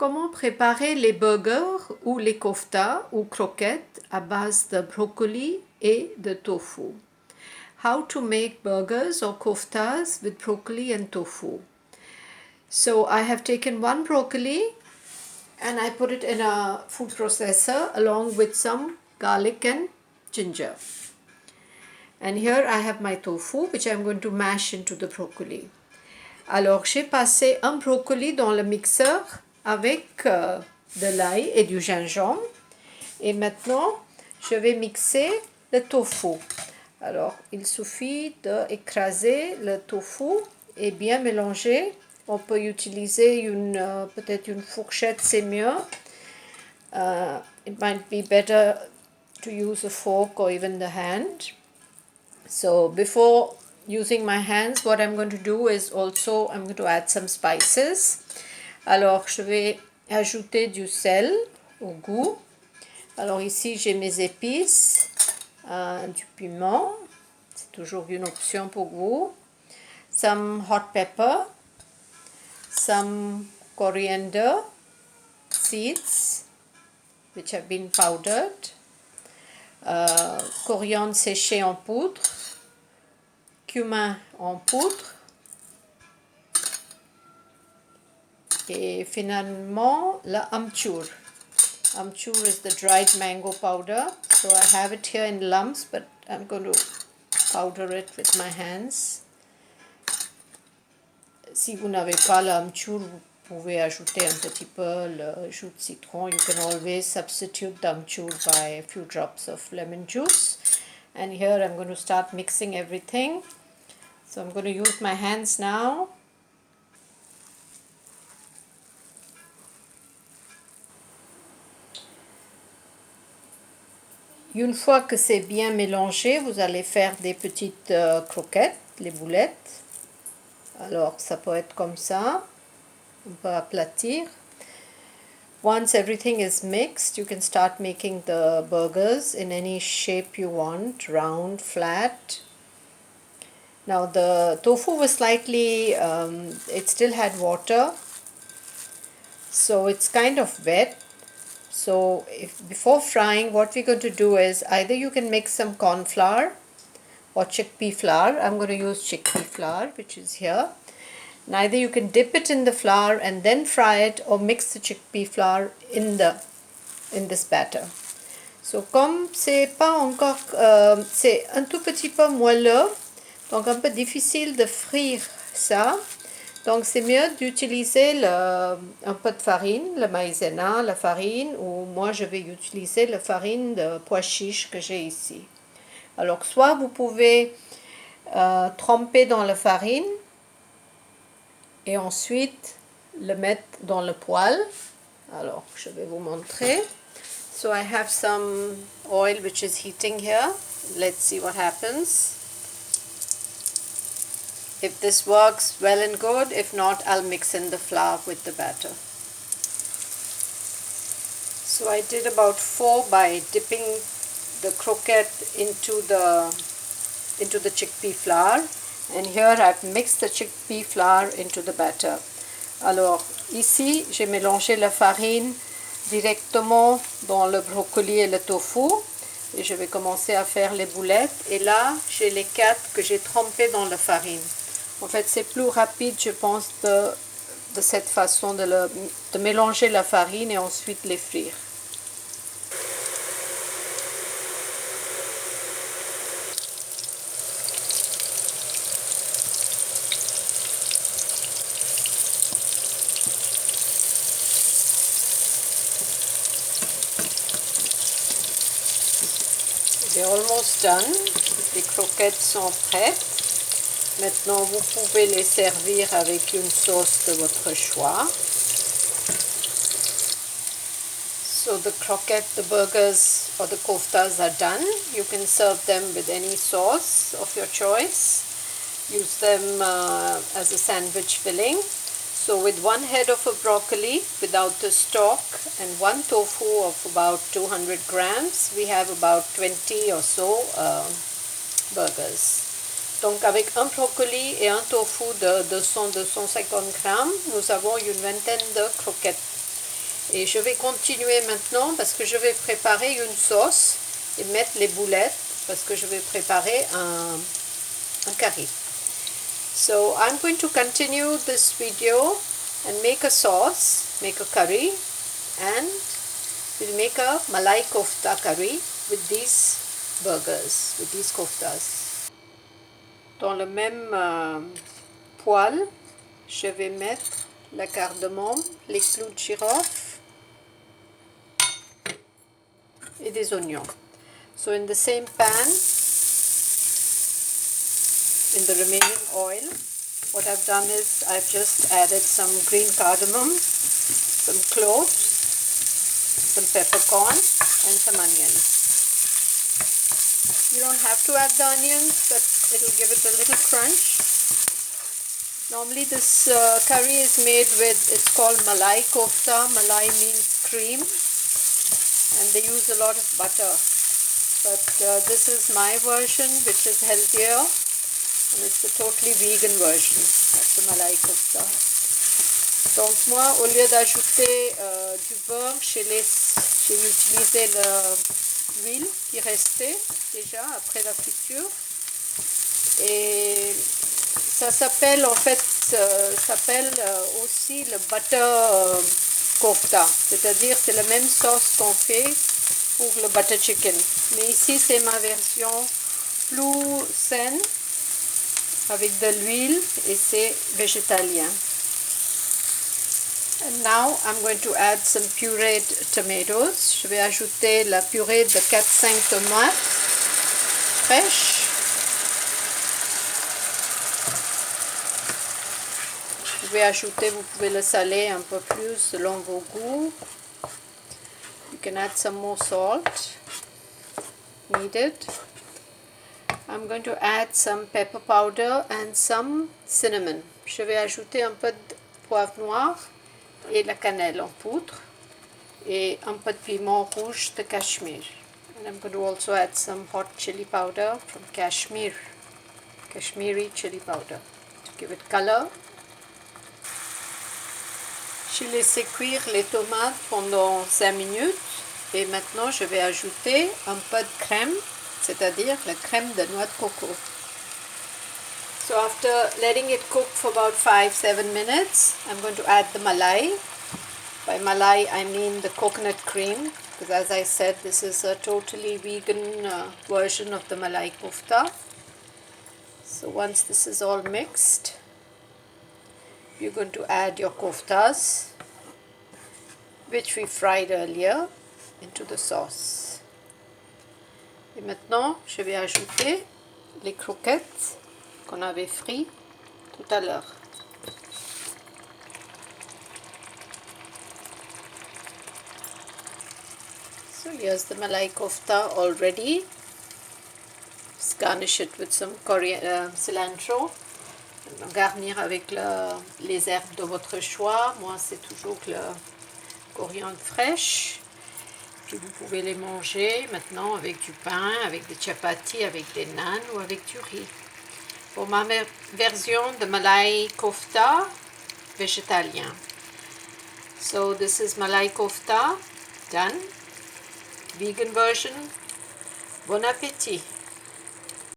Comment préparer les burgers ou les koftas ou croquettes à base de brocoli et de tofu? How to make burgers or koftas with broccoli and tofu. So I have taken one broccoli and I put it in a food processor along with some garlic and ginger. And here I have my tofu which I'm going to mash into the broccoli. Alors j'ai passé un brocoli dans le mixeur avec de l'ail et du gingembre. Et maintenant, je vais mixer le tofu. Alors, il suffit d'écraser le tofu et bien mélanger. On peut utiliser peut-être une fourchette, c'est mieux. It might be better to use a fork or even the hand. So before using my hands, what I'm going to do is also I'm going to add some spices. Alors, je vais ajouter du sel au goût. Alors ici, j'ai mes épices, du piment, c'est toujours une option pour vous. Some hot pepper, some coriander seeds, which have been powdered, coriandre séché en poudre, cumin en poudre, et finalement la amchur. Amchur is the dried mango powder, so I have it here in lumps, but I'm going to powder it with my hands. Si vous n'avez pas l'amchur, vous pouvez ajouter un petit peu le jus de citron. You can always substitute the amchur by a few drops of lemon juice. And here I'm going to start mixing everything. So I'm going to use my hands now. Une fois que c'est bien mélangé, vous allez faire des petites croquettes, les boulettes. Alors, ça peut être comme ça. On peut aplatir. Once everything is mixed, you can start making the burgers in any shape you want, round, flat. Now, the tofu was slightly, it still had water, so it's kind of wet. So before frying, what we're going to do is either you can mix some corn flour or chickpea flour. I'm going to use chickpea flour, which is here. And either you can dip it in the flour and then fry it, or mix the chickpea flour in this batter. So comme c'est pas encore, c'est un tout petit peu moelleux, donc un peu difficile de frire ça. Donc c'est mieux d'utiliser un peu de farine, le maïzena, la farine, ou moi je vais utiliser la farine de pois chiche que j'ai ici. Alors soit vous pouvez tremper dans la farine et ensuite le mettre dans le poêle. Alors je vais vous montrer. So I have some oil which is heating here. Let's see what happens. If this works, well and good. If not, I'll mix in the flour with the batter. So I did about 4 by dipping the croquette into the chickpea flour. And here I've mixed the chickpea flour into the batter. Alors ici, j'ai mélangé la farine directement dans le brocoli et le tofu. Et je vais commencer à faire les boulettes. Et là, j'ai les 4 que j'ai trempées dans la farine. En fait, c'est plus rapide, je pense, de cette façon de mélanger la farine et ensuite les frire. C'est almost done. Les croquettes sont prêtes. Maintenant, vous pouvez les servir avec une sauce de votre choix. So the croquettes, the burgers or the koftas are done. You can serve them with any sauce of your choice. Use them as a sandwich filling. So with 1 head of a broccoli without the stalk and 1 tofu of about 200 grams, we have about 20 or so burgers. Donc avec un brocoli et un tofu de 200-250 grammes, nous avons une vingtaine de croquettes. Et je vais continuer maintenant parce que je vais préparer une sauce et mettre les boulettes parce que je vais préparer un curry. So I'm going to continue this video and make a sauce, make a curry, and we'll make a Malai Kofta curry with these burgers, with these koftas. Dans le même poêle, je vais mettre la cardamome, les clous de girofle et des oignons. So in the same pan, in the remaining oil, what I've done is I've just added some green cardamom, some cloves, some peppercorn and some onions. You don't have to add the onions, but it'll give it a little crunch. Normally this curry is made with, it's called Malai Kofta. Malai means cream, and they use a lot of butter. But this is my version, which is healthier, and it's a totally vegan version of the Malai Kofta. Donc moi, au lieu d'ajouter du beurre, j'ai utilisé l'huile qui restait déjà après la friture. Et ça s'appelle en fait, aussi le butter kofta, c'est-à-dire c'est la même sauce qu'on fait pour le butter chicken. Mais ici c'est ma version plus saine avec de l'huile et c'est végétalien. And now I'm going to add some pureed tomatoes. Je vais ajouter la purée de 4-5 tomates fraîches. Je vais ajouter, vous pouvez le saler un peu plus selon vos goûts. You can add some more salt needed. I'm going to add some pepper powder and some cinnamon. Je vais ajouter un peu de poivre noir et la cannelle en poudre et un peu de piment rouge de Cashmere. And I'm going to also add some hot chili powder from Kashmiri chili powder to give it color. J'ai laissé cuire les tomates pendant 5 minutes et maintenant je vais ajouter un peu de crème, c'est-à-dire la crème de noix de coco. So after letting it cook for about 5-7 minutes, I'm going to add the malai. By malai I mean the coconut cream, because as I said, this is a totally vegan version of the malai kofta. So once this is all mixed, you're going to add your koftas, which we fried earlier, into the sauce. Et maintenant, je vais ajouter les croquettes qu'on avait frites tout à l'heure. So here's the malai kofta already. Just garnish it with some cilantro. Garnir avec les herbes de votre choix. Moi, c'est toujours le coriandre fraîche. Puis vous pouvez les manger maintenant avec du pain, avec des chapatis, avec des naans ou avec du riz. Pour ma version de malai kofta végétalien. So this is malai kofta done. Vegan version. Bon appétit!